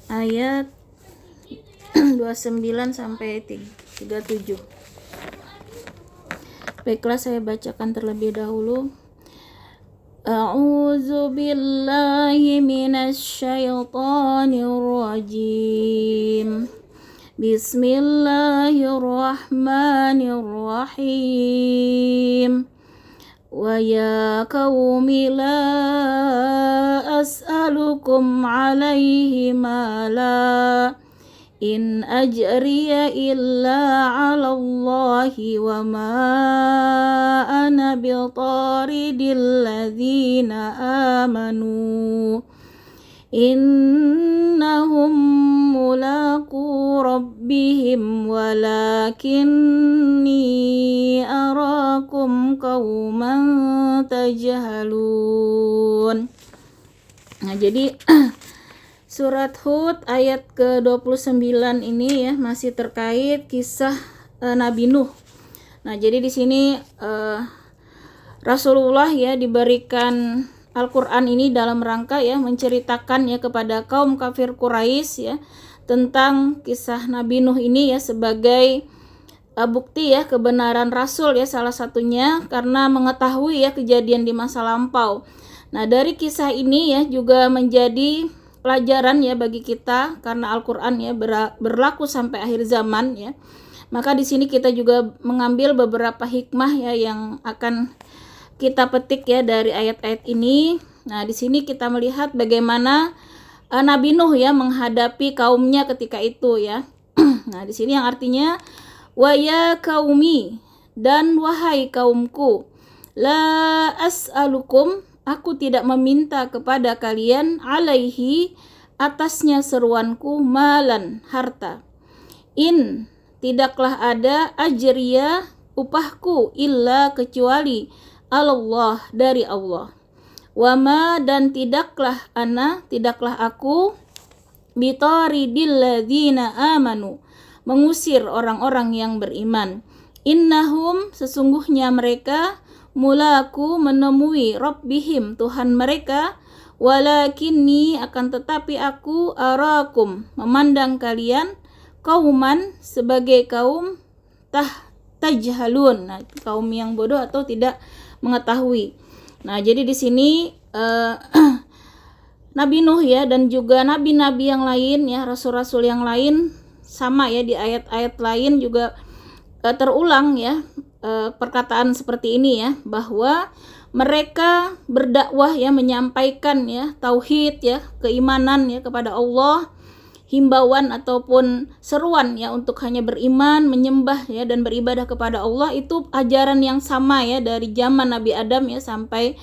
ayat 29 sampai 37. Baiklah, saya bacakan terlebih dahulu. A'udzu billahi minasy syaithanir rajim. Bismillahirrahmanirrahim. Wa ya qaumi la as'alukum alaihi mala in ajriya illa 'ala Allahi wa ma ana bitaridil ladzina amanu innahum mulaqu rabbihim walakinni arakum qauman tajhalun. Nah, jadi surat Hud ayat ke-29 ini ya masih terkait kisah Nabi Nuh. Nah, jadi di sini Rasulullah ya diberikan Al-Qur'an ini dalam rangka ya menceritakan ya kepada kaum kafir Quraisy ya tentang kisah Nabi Nuh ini ya sebagai bukti ya kebenaran Rasul ya, salah satunya karena mengetahui ya kejadian di masa lampau. Nah, dari kisah ini ya juga menjadi pelajaran ya bagi kita karena Al-Qur'an ya berlaku sampai akhir zaman ya. Maka di sini kita juga mengambil beberapa hikmah ya yang akan kita petik ya dari ayat-ayat ini. Nah, di sini kita melihat bagaimana Nabi Nuh ya menghadapi kaumnya ketika itu ya. Nah, di sini yang artinya wa ya qaumi, dan wahai kaumku, la as'alukum, aku tidak meminta kepada kalian, alaihi, atasnya seruanku, malan, harta. In, tidaklah ada, ajriya, upahku, illa, kecuali, Allah, dari Allah. Wama, dan tidaklah aku, bitaridil ladzina amanu, mengusir orang-orang yang beriman. Innahum, sesungguhnya mereka, mulaku, menemui Rabbihim, Tuhan mereka, walakinni, akan tetapi aku, arakum, memandang kalian, kauman, sebagai kaum tajhalun, nah, kaum yang bodoh atau tidak mengetahui. Nah, jadi di sini Nabi Nuh ya dan juga nabi-nabi yang lain ya, rasul-rasul yang lain sama ya, di ayat-ayat lain juga terulang ya perkataan seperti ini ya, bahwa mereka berdakwah ya, menyampaikan ya tauhid ya, keimanan ya kepada Allah, himbauan ataupun seruan ya untuk hanya beriman, menyembah ya dan beribadah kepada Allah, itu ajaran yang sama ya dari zaman Nabi Adam ya sampai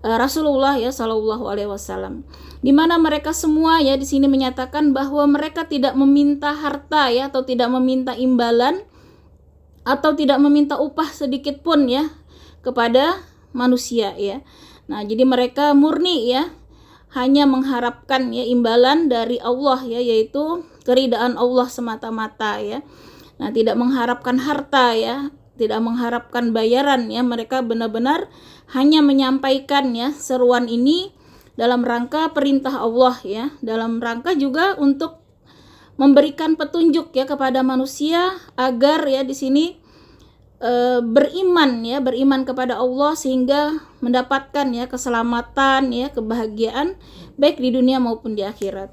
Rasulullah ya Shallallahu Alaihi Wasallam, di mana mereka semua ya di sini menyatakan bahwa mereka tidak meminta harta ya atau tidak meminta imbalan atau tidak meminta upah sedikit pun ya kepada manusia ya. Nah, jadi mereka murni ya hanya mengharapkan ya imbalan dari Allah ya, yaitu keridaan Allah semata-mata ya. Nah, tidak mengharapkan harta ya, tidak mengharapkan bayaran ya. Mereka benar-benar hanya menyampaikan ya seruan ini dalam rangka perintah Allah ya, dalam rangka juga untuk memberikan petunjuk ya kepada manusia agar ya di sini beriman kepada Allah sehingga mendapatkan ya keselamatan ya, kebahagiaan baik di dunia maupun di akhirat.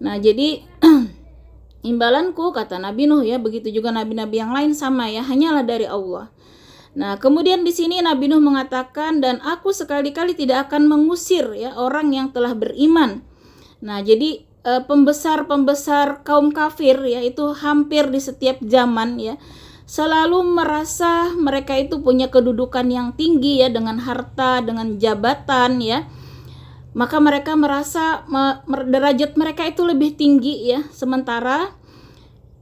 Nah, jadi imbalanku, kata Nabi Nuh ya, begitu juga nabi-nabi yang lain sama ya, hanyalah dari Allah. Nah, kemudian di sini Nabi Nuh mengatakan, dan aku sekali-kali tidak akan mengusir ya orang yang telah beriman. Nah, jadi pembesar-pembesar kaum kafir ya itu hampir di setiap zaman ya selalu merasa mereka itu punya kedudukan yang tinggi ya, dengan harta, dengan jabatan ya. Maka mereka merasa derajat mereka itu lebih tinggi ya. Sementara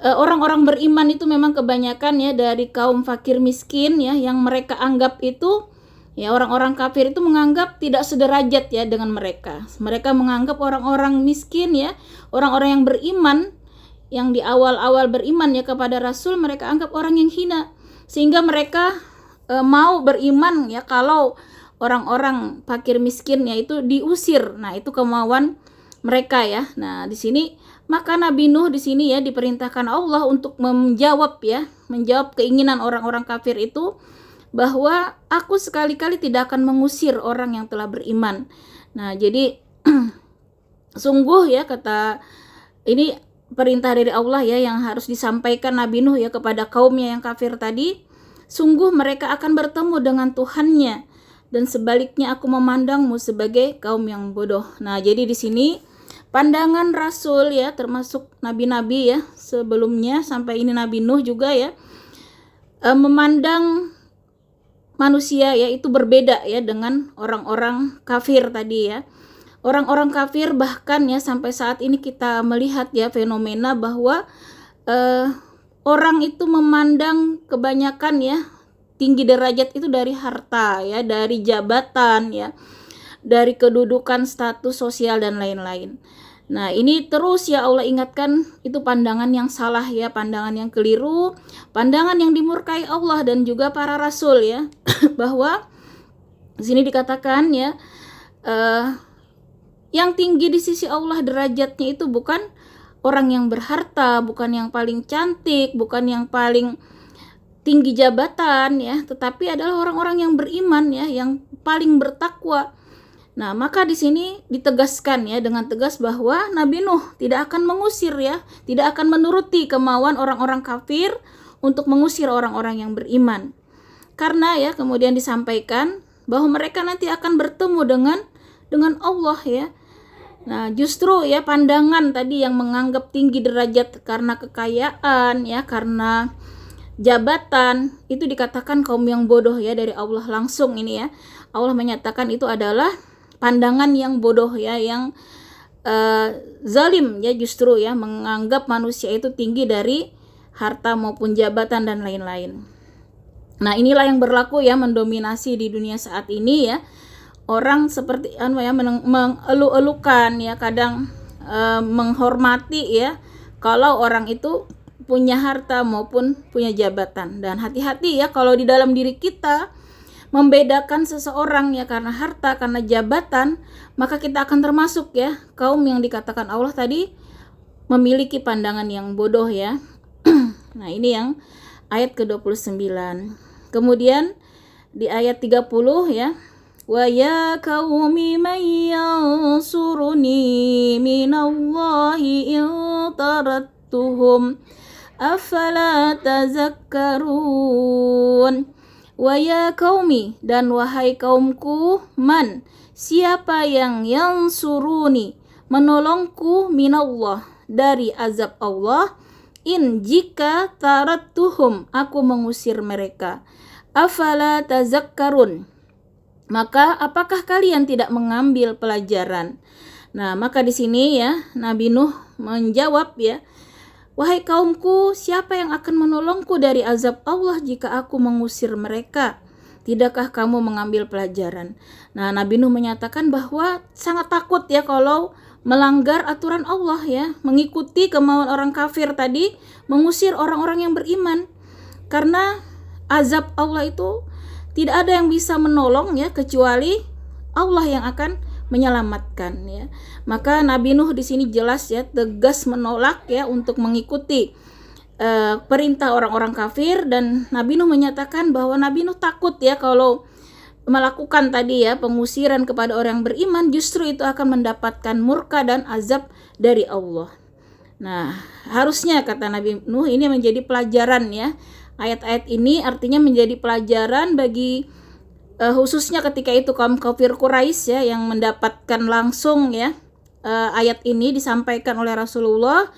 orang-orang beriman itu memang kebanyakan ya dari kaum fakir miskin ya, yang mereka anggap itu ya, orang-orang kafir itu menganggap tidak sederajat ya dengan mereka. Mereka menganggap orang-orang miskin ya, orang-orang yang beriman, yang di awal-awal beriman ya kepada Rasul, mereka anggap orang yang hina, sehingga mereka mau beriman ya kalau orang-orang fakir miskin ya itu diusir. Nah, itu kemauan mereka ya. Nah, di sini maka Nabi Nuh di sini ya diperintahkan Allah untuk menjawab keinginan orang-orang kafir itu, bahwa aku sekali-kali tidak akan mengusir orang yang telah beriman. Nah, jadi sungguh ya, kata ini perintah dari Allah ya yang harus disampaikan Nabi Nuh ya kepada kaumnya yang kafir tadi. Sungguh mereka akan bertemu dengan Tuhannya, dan sebaliknya aku memandangmu sebagai kaum yang bodoh. Nah, jadi di sini pandangan Rasul ya, termasuk nabi-nabi ya sebelumnya sampai ini Nabi Nuh juga ya, memandang manusia ya itu berbeda ya dengan orang-orang kafir tadi ya. Orang-orang kafir bahkan ya sampai saat ini kita melihat ya fenomena bahwa orang itu memandang kebanyakan ya tinggi derajat itu dari harta ya, dari jabatan ya, dari kedudukan, status sosial dan lain-lain. Nah, ini terus ya Allah ingatkan, itu pandangan yang salah ya, pandangan yang keliru, pandangan yang dimurkai Allah dan juga para rasul ya. Bahwa di sini dikatakan ya, yang tinggi di sisi Allah derajatnya itu bukan orang yang berharta, bukan yang paling cantik, bukan yang paling tinggi jabatan ya, tetapi adalah orang-orang yang beriman ya, yang paling bertakwa. Nah, maka di sini ditegaskan ya dengan tegas bahwa Nabi Nuh tidak akan mengusir ya, tidak akan menuruti kemauan orang-orang kafir untuk mengusir orang-orang yang beriman. Karena ya kemudian disampaikan bahwa mereka nanti akan bertemu dengan Allah ya. Nah, justru ya pandangan tadi yang menganggap tinggi derajat karena kekayaan ya, karena jabatan, itu dikatakan kaum yang bodoh ya dari Allah langsung ini ya. Allah menyatakan itu adalah pandangan yang bodoh ya, yang zalim ya, justru ya menganggap manusia itu tinggi dari harta maupun jabatan dan lain-lain. Nah, inilah yang berlaku ya, mendominasi di dunia saat ini ya. Orang seperti mengeluh-elukan ya, kadang menghormati ya kalau orang itu punya harta maupun punya jabatan. Dan hati-hati ya kalau di dalam diri kita membedakan seseorang ya karena harta, karena jabatan, maka kita akan termasuk ya kaum yang dikatakan Allah tadi memiliki pandangan yang bodoh ya. Nah, ini yang ayat ke-29. Kemudian di ayat 30 ya, wa ya qaumi may yansuruni minallahi in tarattuhum afala tazakkarun. Wa ya qaumi, dan wahai kaumku, man, siapa yang suruni, menolongku, minallah, dari azab Allah, in, jika tarattuhum, aku mengusir mereka, afala tazakkarun, maka apakah kalian tidak mengambil pelajaran? Nah, maka di sini ya Nabi Nuh menjawab ya, wahai kaumku, siapa yang akan menolongku dari azab Allah jika aku mengusir mereka? Tidakkah kamu mengambil pelajaran? Nah, Nabi Nuh menyatakan bahwa sangat takut ya kalau melanggar aturan Allah ya, mengikuti kemauan orang kafir tadi, mengusir orang-orang yang beriman. Karena azab Allah itu tidak ada yang bisa menolong ya, kecuali Allah yang akan menyelamatkan ya. Maka Nabi Nuh di sini jelas ya, tegas menolak ya untuk mengikuti perintah orang-orang kafir, dan Nabi Nuh menyatakan bahwa Nabi Nuh takut ya kalau melakukan tadi ya pengusiran kepada orang yang beriman, justru itu akan mendapatkan murka dan azab dari Allah. Nah, harusnya kata Nabi Nuh ini menjadi pelajaran ya. Ayat-ayat ini artinya menjadi pelajaran bagi khususnya ketika itu kaum kafir Quraisy ya yang mendapatkan langsung ya ayat ini disampaikan oleh Rasulullah.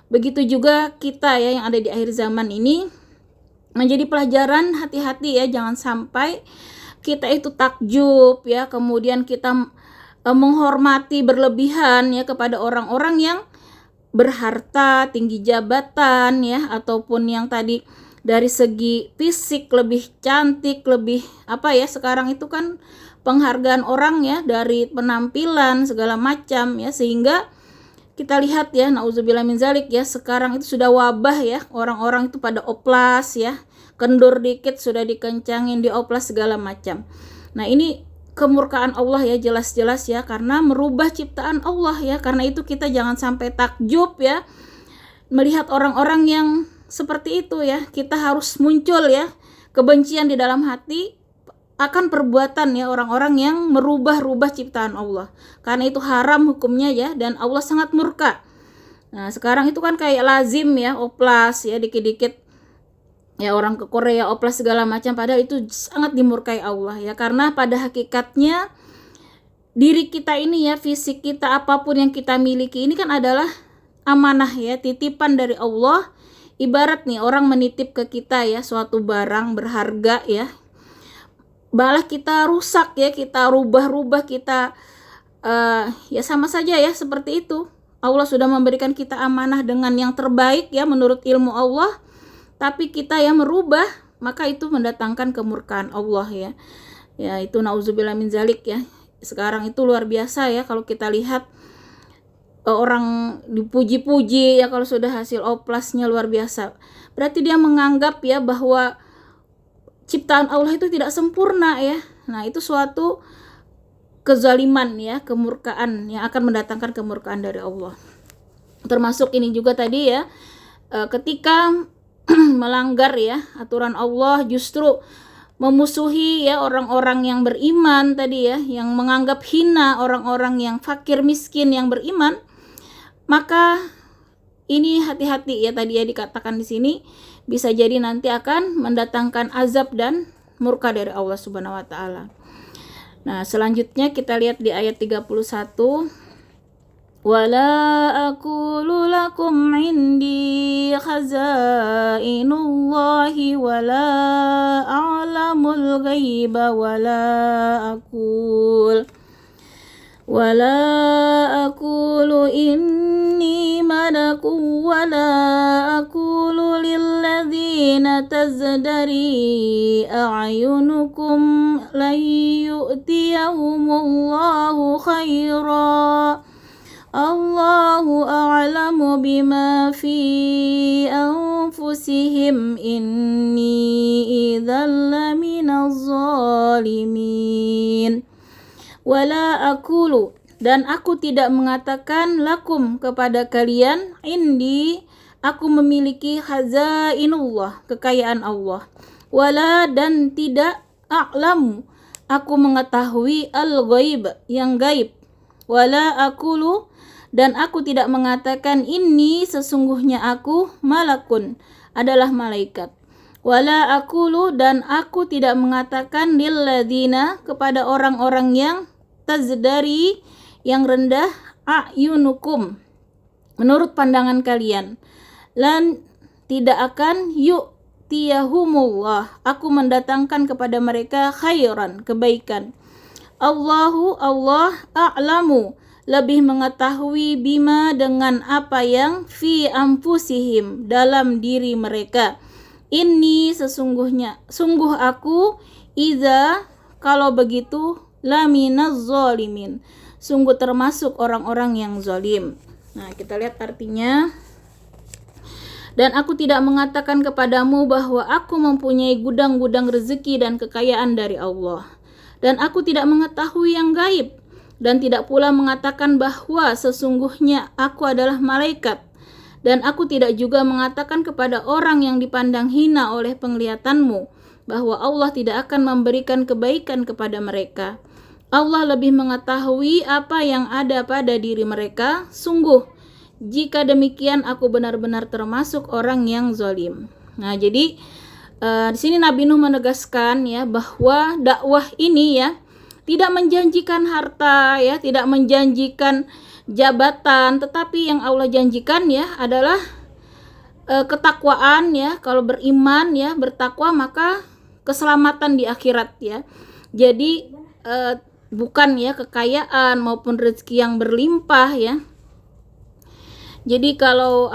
Begitu juga kita ya yang ada di akhir zaman ini, menjadi pelajaran, hati-hati ya, jangan sampai kita itu takjub ya, kemudian kita menghormati berlebihan ya kepada orang-orang yang berharta, tinggi jabatan ya, ataupun yang tadi dari segi fisik lebih cantik, lebih apa ya, sekarang itu kan penghargaan orang ya dari penampilan segala macam ya, sehingga kita lihat ya, nauzubillah min zalik ya, sekarang itu sudah wabah ya, orang-orang itu pada oplas ya, kendur dikit sudah dikencangin, dioplas segala macam. Nah, ini kemurkaan Allah ya, jelas-jelas ya, karena merubah ciptaan Allah ya. Karena itu kita jangan sampai takjub ya melihat orang-orang yang seperti itu ya. Kita harus muncul ya kebencian di dalam hati akan perbuatan ya orang-orang yang merubah-rubah ciptaan Allah. Karena itu haram hukumnya ya, dan Allah sangat murka. Nah, sekarang itu kan kayak lazim ya, oplas ya, dikit-dikit ya orang ke Korea oplas segala macam, padahal itu sangat dimurkai Allah ya. Karena pada hakikatnya diri kita ini ya, fisik kita, apapun yang kita miliki ini kan adalah amanah ya, titipan dari Allah. Ibarat nih orang menitip ke kita ya suatu barang berharga ya, malah kita rusak ya, kita rubah-rubah, kita ya sama saja ya seperti itu. Allah sudah memberikan kita amanah dengan yang terbaik ya menurut ilmu Allah, tapi kita yang merubah, maka itu mendatangkan kemurkaan Allah ya. Ya itu nauzubillah min zalik ya. Sekarang itu luar biasa ya kalau kita lihat orang dipuji-puji ya kalau sudah hasil oplasnya luar biasa. Berarti dia menganggap ya bahwa ciptaan Allah itu tidak sempurna ya. Nah, itu suatu kezaliman ya, kemurkaan yang akan mendatangkan kemurkaan dari Allah. Termasuk ini juga tadi ya, ketika melanggar ya aturan Allah, justru memusuhi ya orang-orang yang beriman tadi ya, yang menganggap hina orang-orang yang fakir miskin yang beriman, maka ini hati-hati ya, tadi ya dikatakan di sini bisa jadi nanti akan mendatangkan azab dan murka dari Allah Subhanahu wa taala. Nah, selanjutnya kita lihat di ayat 31. Wala aqulu lakum indi khazainullahi wala a'lamul ghaiba wala aqulu inni malaku wala aqulu lilladzina tazdari a'yunukum lan yu'tiyahumullahu khaira Allahu a'lamu bima fi anfusihim inni idzal laminaz zalimin. Wala aqulu, dan aku tidak mengatakan lakum kepada kalian, indi aku memiliki khazainullah, kekayaan Allah. Wala, dan tidak a'lamu, aku mengetahui al-ghaib, yang gaib. Wala aqulu, dan aku tidak mengatakan ini sesungguhnya aku malakun, adalah malaikat. Wala aqulu, dan aku tidak mengatakan lilladzina kepada orang-orang yang tazdari, yang rendah, a'yunukum, menurut pandangan kalian, lan tidak akan yu'tiyahumullah, aku mendatangkan kepada mereka khairan, kebaikan. Allahu, Allah, a'lamu, lebih mengetahui, bima, dengan apa yang fi anfusihim, dalam diri mereka. Ini sungguh aku, iza, kalau begitu, laminaz zalimin, sungguh termasuk orang-orang yang zalim. Nah, kita lihat artinya. Dan aku tidak mengatakan kepadamu bahwa aku mempunyai gudang-gudang rezeki dan kekayaan dari Allah. Dan aku tidak mengetahui yang gaib, dan tidak pula mengatakan bahwa sesungguhnya aku adalah malaikat. Dan aku tidak juga mengatakan kepada orang yang dipandang hina oleh penglihatanmu bahwa Allah tidak akan memberikan kebaikan kepada mereka. Allah lebih mengetahui apa yang ada pada diri mereka. Sungguh, jika demikian aku benar-benar termasuk orang yang zalim. Nah, jadi di sini Nabi Nuh menegaskan ya bahwa dakwah ini ya tidak menjanjikan harta ya, tidak menjanjikan jabatan, tetapi yang Allah janjikan ya adalah ketakwaan ya. Kalau beriman ya, bertakwa, maka keselamatan di akhirat ya. Jadi bukan ya kekayaan maupun rezeki yang berlimpah ya. Jadi kalau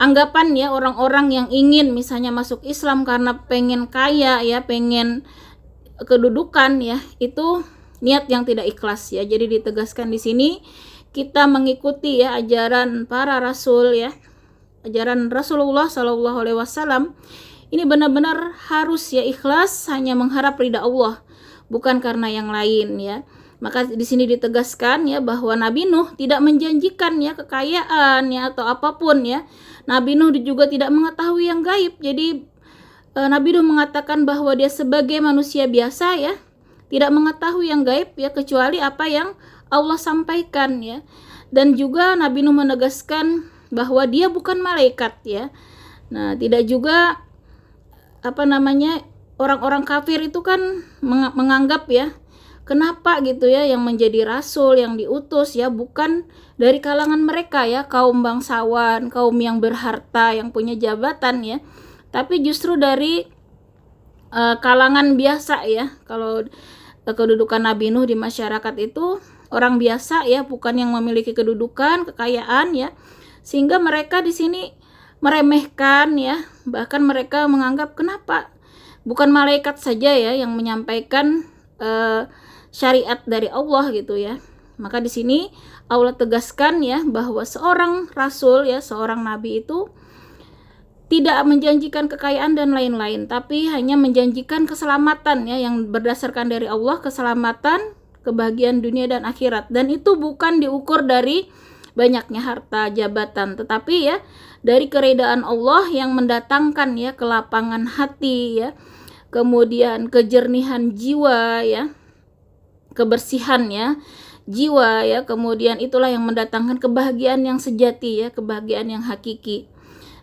anggapan ya orang-orang yang ingin misalnya masuk Islam karena pengen kaya ya, pengen kedudukan ya, itu niat yang tidak ikhlas ya. Jadi ditegaskan di sini kita mengikuti ya ajaran para rasul ya, ajaran Rasulullah Shallallahu Alaihi Wasallam ini benar-benar harus ya ikhlas hanya mengharap ridha Allah, bukan karena yang lain ya. Maka di sini ditegaskan ya bahwa Nabi Nuh tidak menjanjikan ya kekayaan ya atau apapun ya. Nabi Nuh juga tidak mengetahui yang gaib. Jadi Nabi Nuh mengatakan bahwa dia sebagai manusia biasa ya, tidak mengetahui yang gaib ya kecuali apa yang Allah sampaikan ya. Dan juga Nabi Nuh menegaskan bahwa dia bukan malaikat ya. Nah, tidak juga orang-orang kafir itu kan menganggap ya, kenapa gitu ya yang menjadi rasul, yang diutus ya bukan dari kalangan mereka ya, kaum bangsawan, kaum yang berharta, yang punya jabatan ya, tapi justru dari kalangan biasa ya. Kalau kedudukan Nabi Nuh di masyarakat itu orang biasa ya, bukan yang memiliki kedudukan, kekayaan ya, sehingga mereka di sini meremehkan ya, bahkan mereka menganggap kenapa bukan malaikat saja ya yang menyampaikan syariat dari Allah gitu ya. Maka di sini Allah tegaskan ya bahwa seorang rasul ya, seorang nabi itu tidak menjanjikan kekayaan dan lain-lain, tapi hanya menjanjikan keselamatan ya yang berdasarkan dari Allah, keselamatan, kebahagiaan dunia dan akhirat. Dan itu bukan diukur dari banyaknya harta, jabatan, tetapi ya dari keridaan Allah yang mendatangkan ya kelapangan hati ya, kemudian kejernihan jiwa ya, kebersihan ya jiwa ya, kemudian itulah yang mendatangkan kebahagiaan yang sejati ya, kebahagiaan yang hakiki.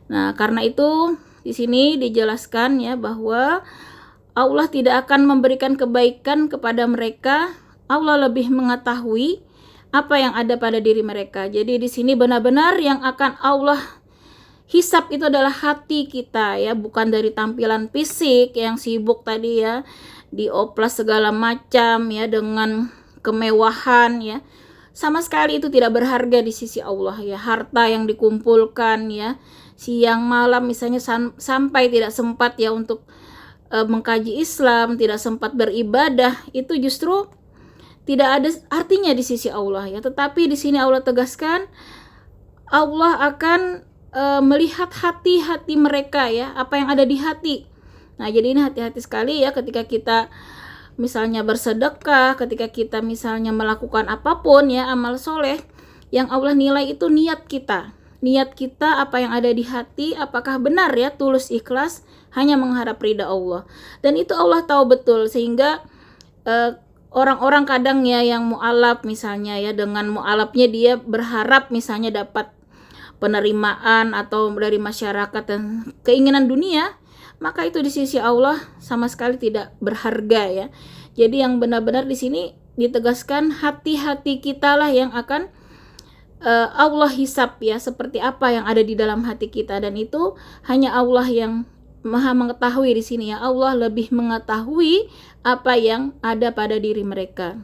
Nah, karena itu di sini dijelaskan ya bahwa Allah tidak akan memberikan kebaikan kepada mereka, Allah lebih mengetahui apa yang ada pada diri mereka. Jadi di sini benar-benar yang akan Allah hisab itu adalah hati kita ya, bukan dari tampilan fisik yang sibuk tadi ya, dioplas segala macam ya dengan kemewahan ya. Sama sekali itu tidak berharga di sisi Allah ya. Harta yang dikumpulkan ya, siang malam misalnya sampai tidak sempat ya untuk mengkaji Islam, tidak sempat beribadah, itu justru tidak ada artinya di sisi Allah ya. Tetapi di sini Allah tegaskan Allah akan melihat hati-hati mereka ya, apa yang ada di hati. Nah, jadi ini hati-hati sekali ya ketika kita misalnya bersedekah, ketika kita misalnya melakukan apapun ya amal soleh, yang Allah nilai itu niat kita. Niat kita, apa yang ada di hati, apakah benar ya, tulus ikhlas, hanya mengharap ridha Allah. Dan itu Allah tahu betul, sehingga orang-orang kadang ya yang mu'alaf misalnya ya, dengan mu'alafnya dia berharap misalnya dapat penerimaan atau dari masyarakat dan keinginan dunia, maka itu di sisi Allah sama sekali tidak berharga ya. Jadi yang benar-benar di sini ditegaskan hati-hati kita lah yang akan Allah hisab ya, seperti apa yang ada di dalam hati kita, dan itu hanya Allah yang Maha mengetahui di sini ya. Allah lebih mengetahui apa yang ada pada diri mereka.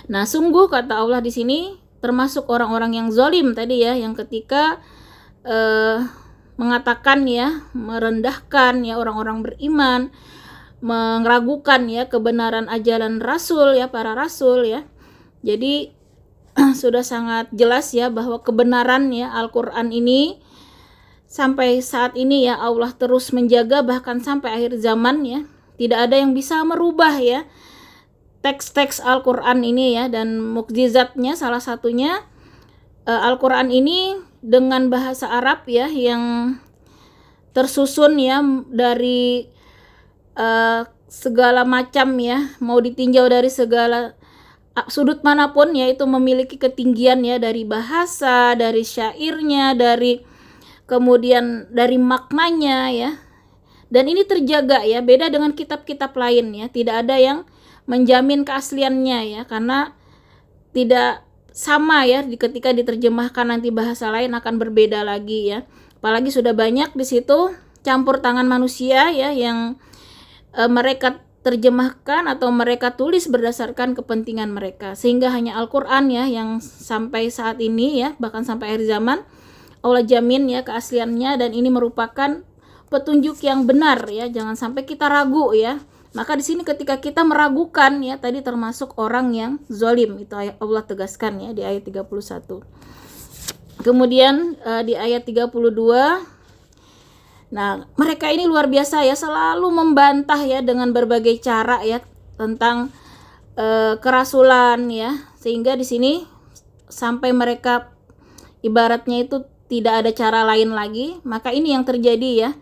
Nah, sungguh kata Allah di sini termasuk orang-orang yang zalim tadi ya, yang ketika mengatakan ya, merendahkan ya orang-orang beriman, meragukan ya kebenaran ajaran rasul ya, para rasul ya. Jadi sudah sangat jelas ya bahwa kebenaran ya Al-Qur'an ini sampai saat ini ya Allah terus menjaga, bahkan sampai akhir zaman ya. Tidak ada yang bisa merubah ya teks-teks Al-Qur'an ini ya, dan mukjizatnya salah satunya Al-Qur'an ini dengan bahasa Arab ya yang tersusun ya dari segala macam ya, mau ditinjau dari segala sudut manapun ya, itu memiliki ketinggian ya, dari bahasa, dari syairnya, dari kemudian dari maknanya ya. Dan ini terjaga ya, beda dengan kitab-kitab lain ya, tidak ada yang menjamin keasliannya ya, karena tidak sama ya, ketika diterjemahkan nanti bahasa lain akan berbeda lagi ya. Apalagi sudah banyak di situ campur tangan manusia ya, yang mereka terjemahkan atau mereka tulis berdasarkan kepentingan mereka, sehingga hanya Al-Qur'an ya yang sampai saat ini ya, bahkan sampai akhir zaman Allah jamin ya keasliannya, dan ini merupakan petunjuk yang benar ya, jangan sampai kita ragu ya. Maka di sini ketika kita meragukan ya, tadi termasuk orang yang zalim, itu Allah tegaskan ya di ayat 31. Kemudian di ayat 32 Nah, mereka ini luar biasa ya, selalu membantah ya dengan berbagai cara ya tentang kerasulan ya, sehingga di sini sampai mereka ibaratnya itu tidak ada cara lain lagi, maka ini yang terjadi ya.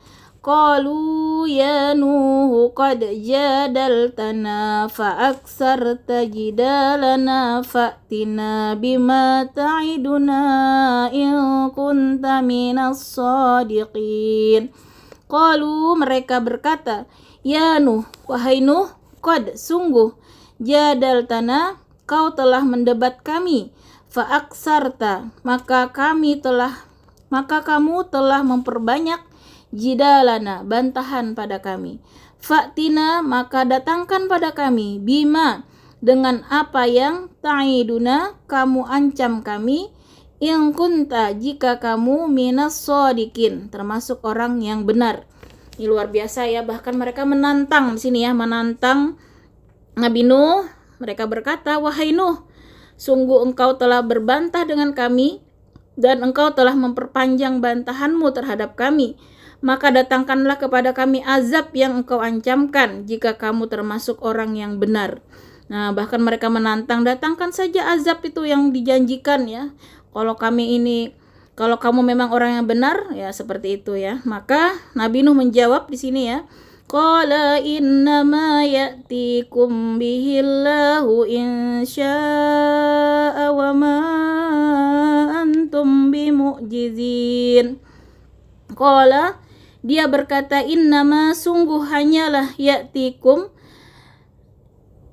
Qalu ya Nuh qad jadaltana fa aksarta jidalana fa'tina bima ta'iduna in kunta minas sadiqin. Qalu, mereka berkata, ya Nuh, wahai Nuh, qad, sungguh, jadaltana, kau telah mendebat kami, fa aksarta, maka kamu telah memperbanyak jidalana, bantahan pada kami. Fa'tina, maka datangkan pada kami, bima, dengan apa yang ta'iduna, kamu ancam kami, in kunta, jika kamu minas shodikin, termasuk orang yang benar. Ini luar biasa ya, bahkan mereka menantang di sini ya, menantang Nabi Nuh. Mereka berkata, wahai Nuh, sungguh engkau telah berbantah dengan kami dan engkau telah memperpanjang bantahanmu terhadap kami. Maka datangkanlah kepada kami azab yang engkau ancamkan jika kamu termasuk orang yang benar. Nah, bahkan mereka menantang, datangkan saja azab itu yang dijanjikan ya. Kalau kamu memang orang yang benar, ya seperti itu ya. Maka Nabi Nuh menjawab di sini ya. Qala innama ya'tikum bihillahu insya'a wa ma antum bimu'jizin. Qala, dia berkata, innama, sungguh hanyalah, ya'tikum,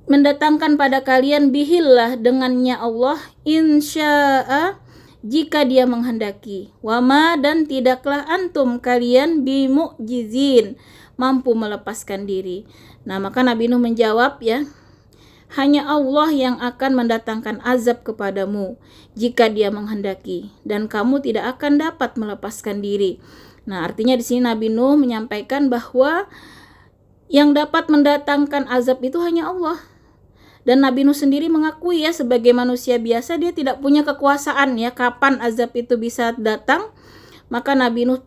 mendatangkan pada kalian, bihillah, dengannya Allah, insya'a, jika dia menghendaki, wama, dan tidaklah antum kalian, bimu'jizin, mampu melepaskan diri. Nah, maka Nabi Nuh menjawab ya, hanya Allah yang akan mendatangkan azab kepadamu jika dia menghendaki, dan kamu tidak akan dapat melepaskan diri. Nah, artinya di sini Nabi Nuh menyampaikan bahwa yang dapat mendatangkan azab itu hanya Allah. Dan Nabi Nuh sendiri mengakui ya, sebagai manusia biasa dia tidak punya kekuasaan ya kapan azab itu bisa datang. Maka Nabi Nuh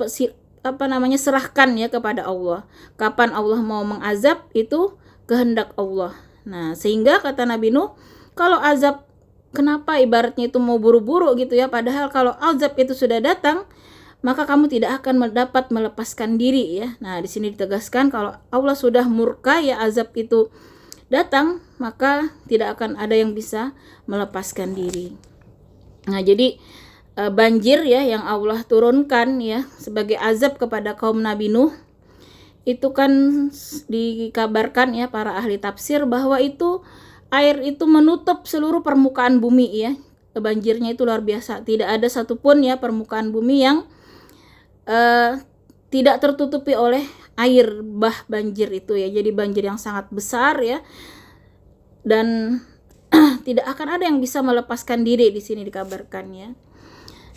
serahkan ya kepada Allah. Kapan Allah mau mengazab itu kehendak Allah. Nah, sehingga kata Nabi Nuh, kalau azab, kenapa ibaratnya itu mau buru-buru gitu ya, padahal kalau azab itu sudah datang, maka kamu tidak akan dapat melepaskan diri ya. Nah, di sini ditegaskan kalau Allah sudah murka ya, azab itu datang, maka tidak akan ada yang bisa melepaskan diri. Nah, jadi banjir ya yang Allah turunkan ya sebagai azab kepada kaum Nabi Nuh, itu kan dikabarkan ya para ahli tafsir bahwa itu air itu menutup seluruh permukaan bumi ya. Banjirnya itu luar biasa. Tidak ada satupun ya permukaan bumi yang tidak tertutupi oleh air banjir itu ya. Jadi banjir yang sangat besar ya, dan tidak akan ada yang bisa melepaskan diri, di sini dikabarkan ya.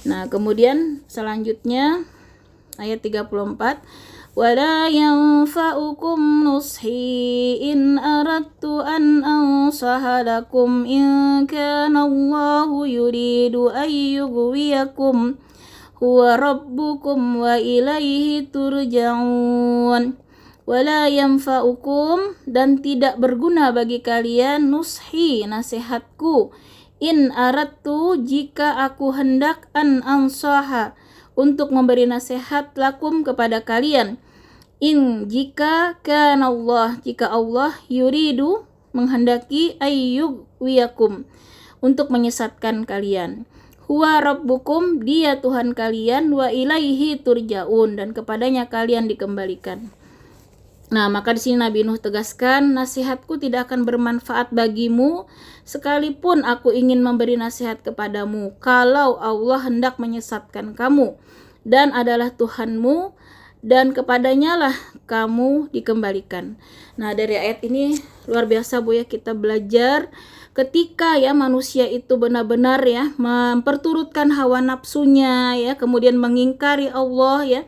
Nah, kemudian selanjutnya ayat 34, wala yanfa'ukum nushi in aradtu an ansaha lakum in kana Allahu yuridu ayyughwiyakum huwa rabbukum wa ilaihi turja'un. Wala yanfa'ukum, dan tidak berguna bagi kalian, nushi, nasihatku, in aradtu, jika aku hendak, an ansaha, untuk memberi nasihat, lakum, kepada kalian, in, jika, kan Allah, jika Allah, yuridu, menghendaki, ayyughwiyakum, untuk menyesatkan kalian. Huwa rabbukum, dia Tuhan kalian, wa ilaihi turja'un, dan kepadanya kalian dikembalikan. Nah, maka di sini Nabi Nuh tegaskan, nasihatku tidak akan bermanfaat bagimu sekalipun aku ingin memberi nasihat kepadamu, kalau Allah hendak menyesatkan kamu dan adalah Tuhanmu, dan kepadanya lah kamu dikembalikan. Nah, dari ayat ini luar biasa Bu ya, kita belajar ketika ya manusia itu benar-benar ya memperturutkan hawa nafsunya ya, kemudian mengingkari Allah ya,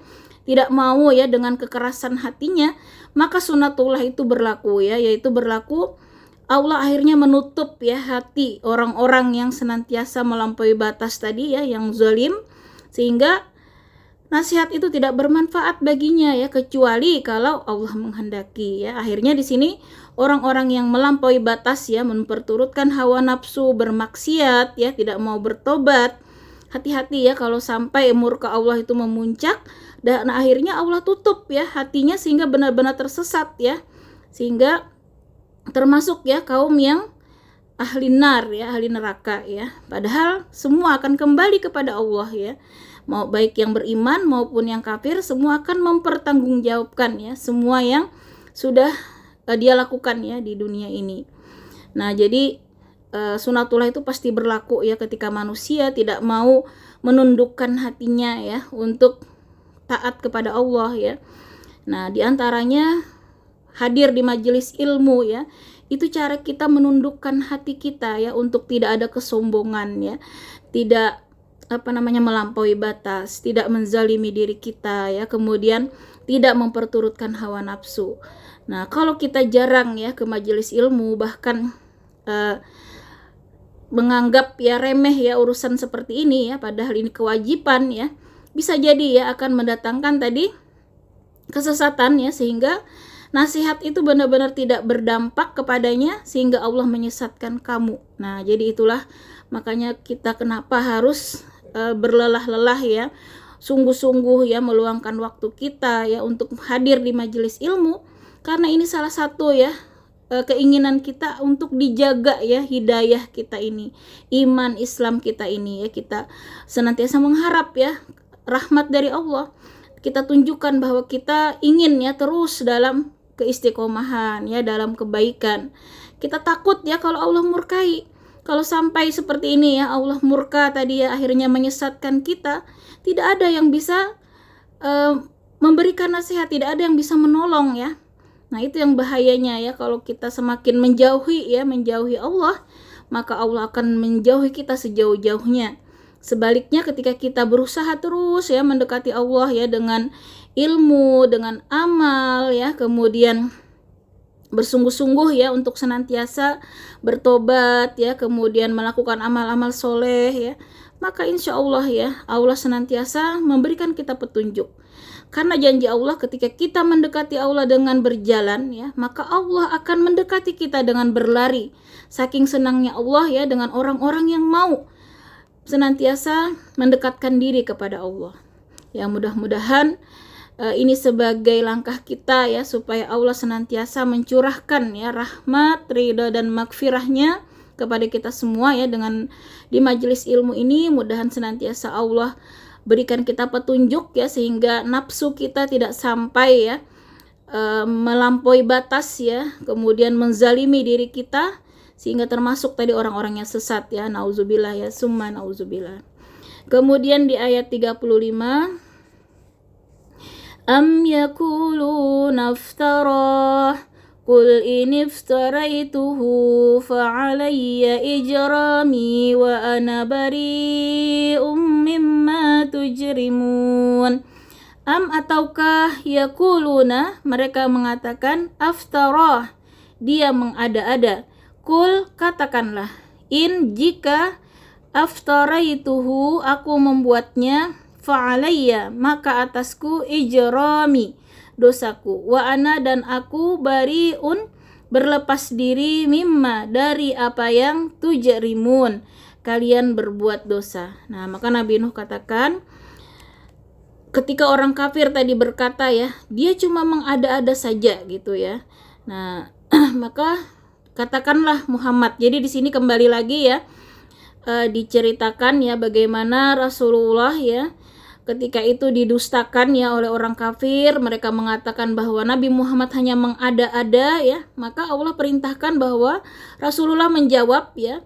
tidak mau ya dengan kekerasan hatinya, maka sunatullah itu berlaku ya, yaitu berlaku Allah akhirnya menutup ya hati orang-orang yang senantiasa melampaui batas tadi ya, yang zalim, sehingga nasihat itu tidak bermanfaat baginya ya, kecuali kalau Allah menghendaki ya. Akhirnya di sini orang-orang yang melampaui batas ya, memperturutkan hawa nafsu, bermaksiat ya, tidak mau bertobat. Hati-hati ya kalau sampai murka Allah itu memuncak dan akhirnya Allah tutup ya hatinya sehingga benar-benar tersesat ya. Sehingga termasuk ya kaum yang ahli nar ya, ahli neraka ya. Padahal semua akan kembali kepada Allah ya. Mau baik yang beriman maupun yang kafir, semua akan mempertanggungjawabkan ya semua yang sudah dia lakukan ya di dunia ini. Nah, jadi sunatullah itu pasti berlaku ya ketika manusia tidak mau menundukkan hatinya ya untuk taat kepada Allah ya. Nah, diantaranya hadir di majelis ilmu ya. Itu cara kita menundukkan hati kita ya untuk tidak ada kesombongan ya. Tidak melampaui batas, tidak menzalimi diri kita ya, kemudian tidak memperturutkan hawa nafsu. Nah, kalau kita jarang ya ke majelis ilmu, bahkan menganggap ya remeh ya urusan seperti ini ya, padahal ini kewajiban ya, bisa jadi ya akan mendatangkan tadi kesesatan ya, sehingga nasihat itu benar-benar tidak berdampak kepadanya sehingga Allah menyesatkan kamu. Nah, jadi itulah makanya kita kenapa harus berlelah-lelah ya, sungguh-sungguh ya meluangkan waktu kita ya untuk hadir di majelis ilmu, karena ini salah satu ya keinginan kita untuk dijaga ya hidayah kita ini, iman Islam kita ini ya, kita senantiasa mengharap ya rahmat dari Allah. Kita tunjukkan bahwa kita ingin ya terus dalam keistiqomahan ya, dalam kebaikan. Kita takut ya kalau Allah murkai. Kalau sampai seperti ini ya, Allah murka tadi ya, akhirnya menyesatkan kita, tidak ada yang bisa memberikan nasihat, tidak ada yang bisa menolong ya. Nah, itu yang bahayanya ya, kalau kita semakin menjauhi Allah, maka Allah akan menjauhi kita sejauh-jauhnya. Sebaliknya ketika kita berusaha terus ya mendekati Allah ya dengan ilmu, dengan amal ya, kemudian bersungguh-sungguh ya untuk senantiasa bertobat ya, kemudian melakukan amal-amal soleh ya, maka insya Allah ya Allah senantiasa memberikan kita petunjuk. Karena janji Allah ketika kita mendekati Allah dengan berjalan ya, maka Allah akan mendekati kita dengan berlari. Saking senangnya Allah ya dengan orang-orang yang mau senantiasa mendekatkan diri kepada Allah. Ya, mudah-mudahan ini sebagai langkah kita ya supaya Allah senantiasa mencurahkan ya rahmat, ridha dan magfirahnya kepada kita semua ya, dengan di majelis ilmu ini mudahan senantiasa Allah berikan kita petunjuk ya, sehingga nafsu kita tidak sampai ya melampaui batas ya, kemudian menzalimi diri kita sehingga termasuk tadi orang-orang yang sesat ya, nauzubillah ya, summa nauzubillah. Kemudian di ayat 35, Am yakuluna iftarah Qul in iftaraituhu fa'alayya ijrami wa ana bari'um mimma tujrimun. Am ataukah yakuluna, mereka mengatakan, aftarah, dia mengada-ada. Qul, katakanlah, in, jika, aftaraituhu, aku membuatnya, fa'alayya, maka atasku, ijrami, dosaku, wa ana, dan aku, bariun, berlepas diri, mimma, dari apa yang tujrimun, kalian berbuat dosa. Nah, maka Nabi Nuh katakan, ketika orang kafir tadi berkata ya, dia cuma mengada-ada saja gitu ya. Nah, maka katakanlah Muhammad. Jadi di sini kembali lagi ya, diceritakan ya bagaimana Rasulullah ya ketika itu didustakan ya oleh orang kafir. Mereka mengatakan bahwa Nabi Muhammad hanya mengada-ada ya. Maka Allah perintahkan bahwa Rasulullah menjawab ya,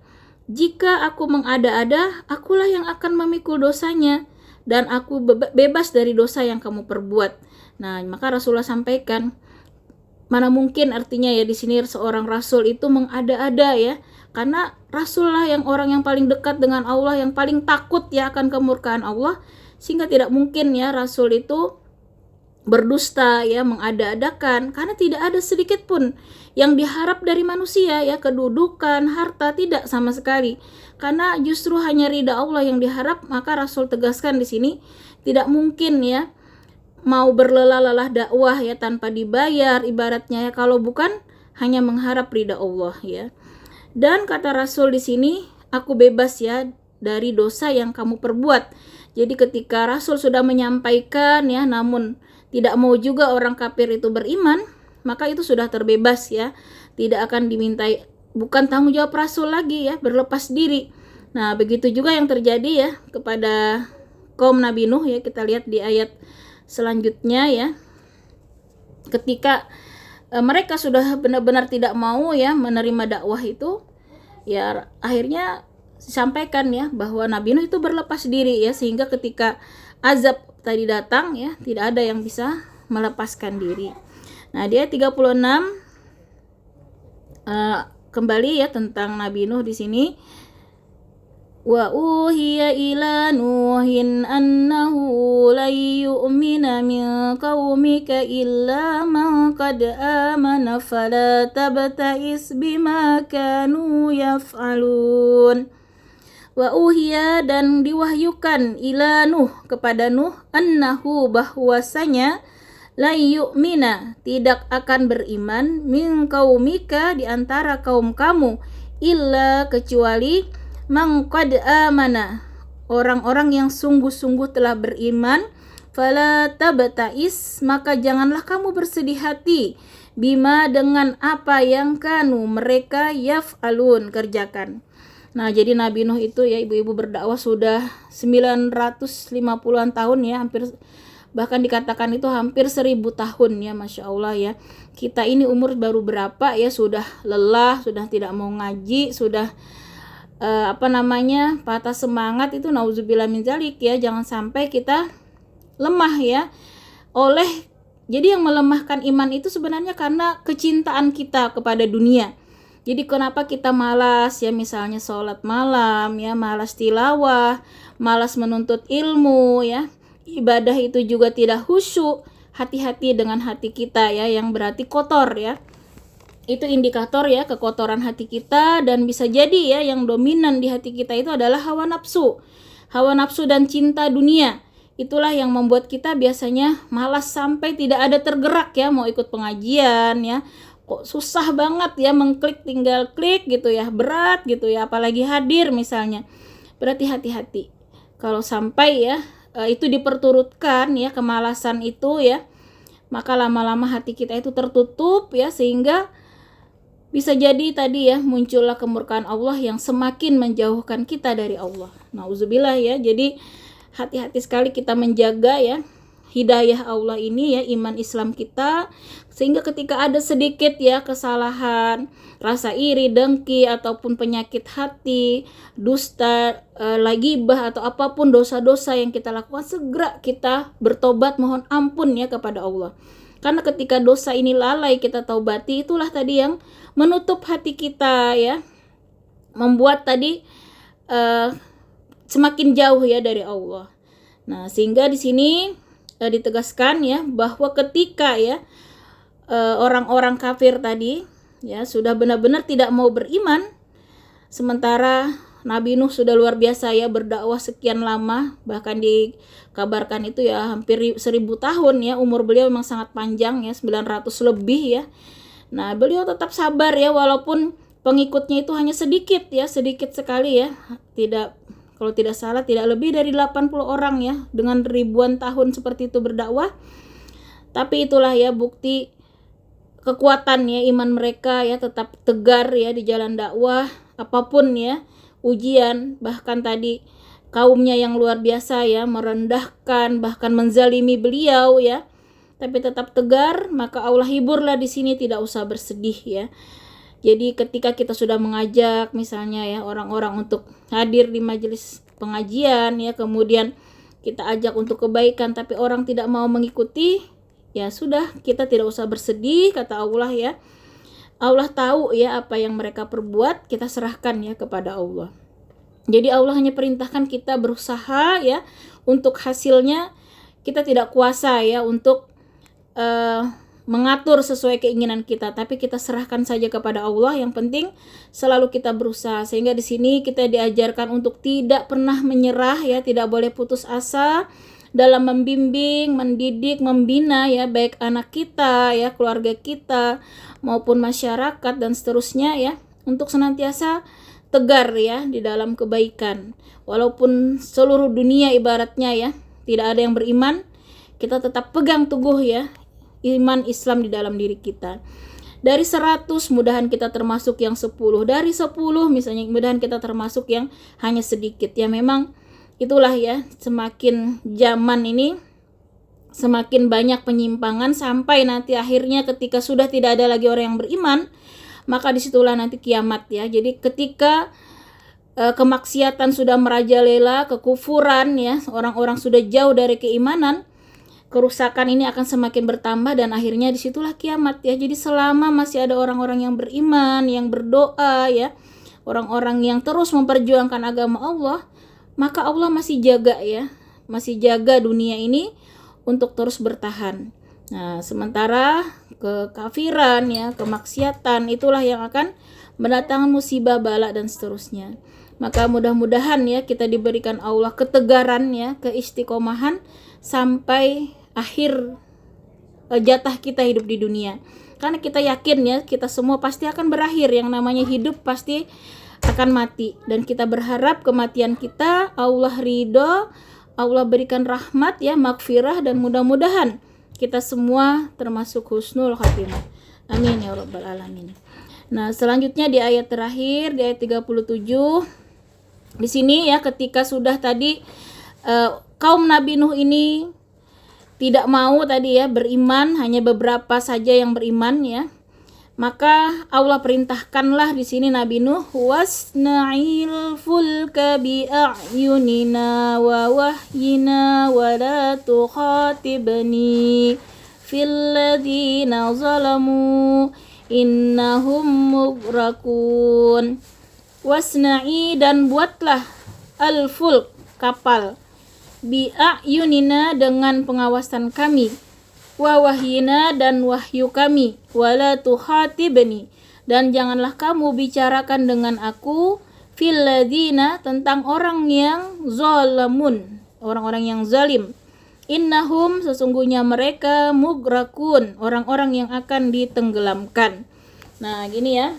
jika aku mengada-ada, akulah yang akan memikul dosanya, dan aku bebas dari dosa yang kamu perbuat. Nah, maka Rasulullah sampaikan, mana mungkin artinya ya di sini seorang rasul itu mengada-ada ya, karena Rasulullah yang orang yang paling dekat dengan Allah, yang paling takut ya akan kemurkaan Allah, sehingga tidak mungkin ya Rasul itu berdusta ya, mengada-adakan, karena tidak ada sedikit pun yang diharap dari manusia ya, kedudukan, harta, tidak sama sekali. karena justru hanya ridha Allah yang diharap, maka Rasul tegaskan di sini tidak mungkin ya mau berlelah-lelah dakwah ya tanpa dibayar ibaratnya ya, kalau bukan hanya mengharap ridha Allah ya. Dan kata Rasul di sini, aku bebas ya dari dosa yang kamu perbuat. Jadi ketika Rasul sudah menyampaikan ya, namun tidak mau juga orang kafir itu beriman, maka itu sudah terbebas ya, tidak akan dimintai, bukan tanggung jawab Rasul lagi ya, berlepas diri. Nah begitu juga yang terjadi ya kepada kaum Nabi Nuh ya, kita lihat di ayat selanjutnya ya, ketika mereka sudah benar-benar tidak mau ya menerima dakwah itu ya, akhirnya disampaikan ya bahwa Nabi Nuh itu berlepas diri ya, sehingga ketika azab tadi datang ya, tidak ada yang bisa melepaskan diri. Nah di ayat 36 kembali ya tentang Nabi Nuh di sini. Wa uhiya ila nuhin annahu la yu'mina min qaumika illa man qad amana fala tabta'is bima kanu yaf'alun. Wa uhiya, dan diwahyukan, ila Nuh, kepada Nuh, annahu, bahwasanya, la yu'mina, tidak akan beriman, min qaumika, di antara kaum kamu, illa, kecuali, man qad amana, orang-orang yang sungguh-sungguh telah beriman, fala tabta'is, maka janganlah kamu bersedih hati, bima, dengan apa yang kanu, mereka, yaf'alun, kerjakan. Nah jadi Nabi Nuh itu ya ibu-ibu berdakwah sudah 950-an tahun ya, hampir, bahkan dikatakan itu hampir 1000 tahun ya, Masya Allah ya. Kita ini umur baru berapa ya, sudah lelah, sudah tidak mau ngaji, sudah patah semangat. Itu nauzubillah min dzalik ya, jangan sampai kita lemah ya. Jadi yang melemahkan iman itu sebenarnya karena kecintaan kita kepada dunia. Jadi kenapa kita malas ya, misalnya sholat malam ya, malas tilawah, malas menuntut ilmu ya, ibadah itu juga tidak khusyuk. Hati-hati dengan hati kita ya, yang berarti kotor ya. Itu indikator ya kekotoran hati kita, dan bisa jadi ya yang dominan di hati kita itu adalah hawa nafsu. Hawa nafsu dan cinta dunia. Itulah yang membuat kita biasanya malas sampai tidak ada tergerak ya, mau ikut pengajian ya. Kok susah banget ya mengklik, tinggal klik gitu ya, berat gitu ya, apalagi hadir misalnya. Berarti hati-hati kalau sampai ya itu diperturutkan ya, kemalasan itu ya, maka lama-lama hati kita itu tertutup ya, sehingga bisa jadi tadi ya muncullah kemurkaan Allah yang semakin menjauhkan kita dari Allah. Nauzubillah ya. Jadi hati-hati sekali kita menjaga ya hidayah Allah ini ya, iman Islam kita, sehingga ketika ada sedikit ya kesalahan, rasa iri, dengki, ataupun penyakit hati, dusta, ghibah, atau apapun dosa-dosa yang kita lakukan, segera kita bertobat, mohon ampun ya kepada Allah. Karena ketika dosa ini lalai kita taubati, itulah tadi yang menutup hati kita ya, membuat tadi semakin jauh ya dari Allah. Nah sehingga di sini ditegaskan ya bahwa ketika ya orang-orang kafir tadi ya sudah benar-benar tidak mau beriman, sementara Nabi Nuh sudah luar biasa ya berdakwah sekian lama, bahkan dikabarkan itu ya hampir 1000 tahun ya, umur beliau memang sangat panjang ya, 900 lebih ya. Nah beliau tetap sabar ya, walaupun pengikutnya itu hanya sedikit ya, sedikit sekali ya, kalau tidak salah tidak lebih dari 80 orang ya, dengan ribuan tahun seperti itu berdakwah. Tapi itulah ya bukti kekuatan ya iman mereka ya, tetap tegar ya di jalan dakwah, apapun ya ujian, bahkan tadi kaumnya yang luar biasa ya, merendahkan bahkan menzalimi beliau ya, tapi tetap tegar, maka Allah hiburlah di sini, tidak usah bersedih ya. Jadi ketika kita sudah mengajak misalnya ya orang-orang untuk hadir di majelis pengajian ya, kemudian kita ajak untuk kebaikan tapi orang tidak mau mengikuti, ya sudah, kita tidak usah bersedih, kata Allah ya. Allah tahu ya apa yang mereka perbuat, kita serahkan ya kepada Allah. Jadi Allah hanya perintahkan kita berusaha ya, untuk hasilnya kita tidak kuasa ya untuk mengatur sesuai keinginan kita, tapi kita serahkan saja kepada Allah. Yang penting selalu kita berusaha. Sehingga di sini kita diajarkan untuk tidak pernah menyerah ya, tidak boleh putus asa dalam membimbing, mendidik, membina ya, baik anak kita ya, keluarga kita maupun masyarakat dan seterusnya ya, untuk senantiasa tegar ya di dalam kebaikan. Walaupun seluruh dunia ibaratnya ya tidak ada yang beriman, kita tetap pegang teguh ya iman Islam di dalam diri kita. Dari 100 mudahan kita termasuk yang 10. Dari 10 misalnya mudahan kita termasuk yang hanya sedikit. Ya memang itulah ya, semakin zaman ini semakin banyak penyimpangan sampai nanti akhirnya ketika sudah tidak ada lagi orang yang beriman, maka disitulah nanti kiamat ya. Jadi ketika kemaksiatan sudah merajalela, kekufuran ya, orang-orang sudah jauh dari keimanan, kerusakan ini akan semakin bertambah dan akhirnya disitulah kiamat ya. Jadi selama masih ada orang-orang yang beriman, yang berdoa ya, orang-orang yang terus memperjuangkan agama Allah, maka Allah masih jaga ya, masih jaga dunia ini untuk terus bertahan. Nah, sementara kekafiran ya, kemaksiatan itulah yang akan mendatangkan musibah, bala dan seterusnya. Maka mudah-mudahan ya kita diberikan Allah ketegaran ya, keistiqomahan sampai akhir jatah kita hidup di dunia. Karena kita yakin ya, kita semua pasti akan berakhir. Yang namanya hidup pasti akan mati. Dan kita berharap kematian kita Allah ridho, Allah berikan rahmat ya, magfirah, dan mudah-mudahan kita semua termasuk husnul khatimah. Amin ya rabbal alamin. Nah, selanjutnya di ayat terakhir, di ayat 37. Di sini ya, ketika sudah tadi kaum Nabi Nuh ini tidak mau tadi ya beriman, hanya beberapa saja yang beriman ya. Maka Allah perintahkanlah di sini Nabi Nuh, wasna'il fulka bi a'yunina wa wahyina wa la tukhatibni fil ladzina zalamu innahum mughraqun. Wasna'i, dan buatlah al-fulk, kapal, bi'ayunina, dengan pengawasan kami, wa wahyina, dan wahyu kami, wala tukhatibni, dan janganlah kamu bicarakan dengan aku, fil ladzina, tentang orang yang zalamun, orang-orang yang zalim, innahum, sesungguhnya mereka, mughraqun, orang-orang yang akan ditenggelamkan. Nah gini ya,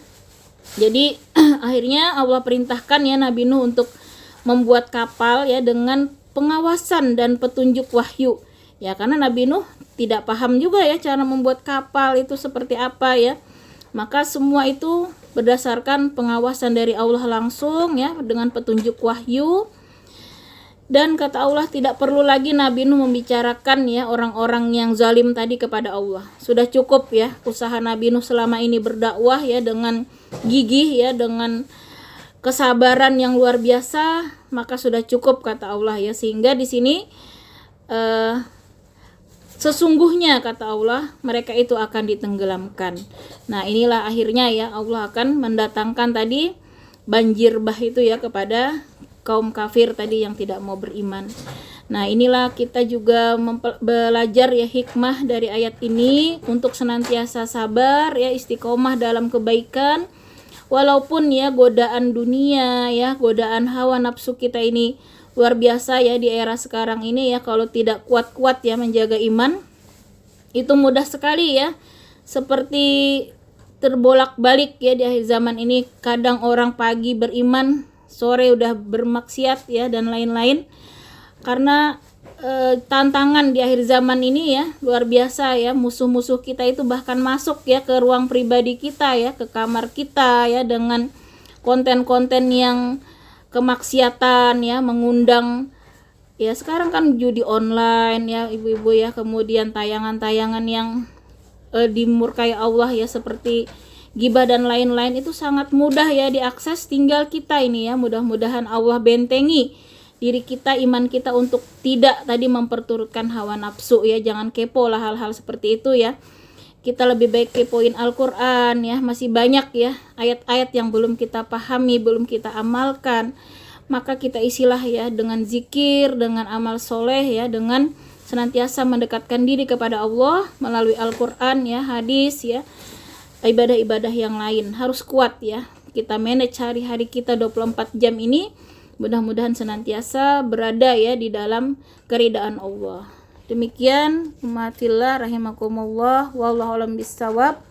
jadi akhirnya Allah perintahkan ya Nabi Nuh untuk membuat kapal ya dengan pengawasan dan petunjuk wahyu ya, karena Nabi Nuh tidak paham juga ya cara membuat kapal itu seperti apa ya. Maka semua itu berdasarkan pengawasan dari Allah langsung ya, dengan petunjuk wahyu. Dan kata Allah, tidak perlu lagi Nabi Nuh membicarakan ya orang-orang yang zalim tadi kepada Allah. Sudah cukup ya usaha Nabi Nuh selama ini berdakwah ya dengan gigih ya, dengan kesabaran yang luar biasa, maka sudah cukup kata Allah ya. Sehingga di sini sesungguhnya kata Allah, mereka itu akan ditenggelamkan. Nah inilah akhirnya ya Allah akan mendatangkan tadi banjir bah itu ya kepada kaum kafir tadi yang tidak mau beriman. Nah inilah kita juga belajar ya hikmah dari ayat ini untuk senantiasa sabar ya, istiqomah dalam kebaikan. Walaupun ya godaan dunia ya, godaan hawa nafsu kita ini luar biasa ya di era sekarang ini ya, kalau tidak kuat-kuat ya menjaga iman, itu mudah sekali ya seperti terbolak-balik ya di akhir zaman ini. Kadang orang pagi beriman, sore udah bermaksiat ya dan lain-lain. Karena tantangan di akhir zaman ini ya luar biasa ya, musuh-musuh kita itu bahkan masuk ya ke ruang pribadi kita ya, ke kamar kita ya, dengan konten-konten yang kemaksiatan ya, mengundang ya, sekarang kan judi online ya ibu-ibu ya, kemudian tayangan-tayangan yang dimurkai Allah ya seperti ghibah dan lain-lain, itu sangat mudah ya diakses, tinggal kita ini ya, mudah-mudahan Allah bentengi diri kita, iman kita untuk tidak tadi memperturutkan hawa nafsu ya. Jangan kepo lah hal-hal seperti itu ya. Kita lebih baik kepoin Al-Quran ya, masih banyak ya ayat-ayat yang belum kita pahami, belum kita amalkan. Maka kita isilah ya dengan zikir, dengan amal soleh ya, dengan senantiasa mendekatkan diri kepada Allah melalui Al-Qur'an ya, hadis ya, ibadah-ibadah yang lain. Harus kuat ya. Kita manage hari-hari kita 24 jam ini, mudah-mudahan senantiasa berada ya di dalam keridaan Allah. Demikian umatillah rahimakumullah, wallahu a'lam bishawab.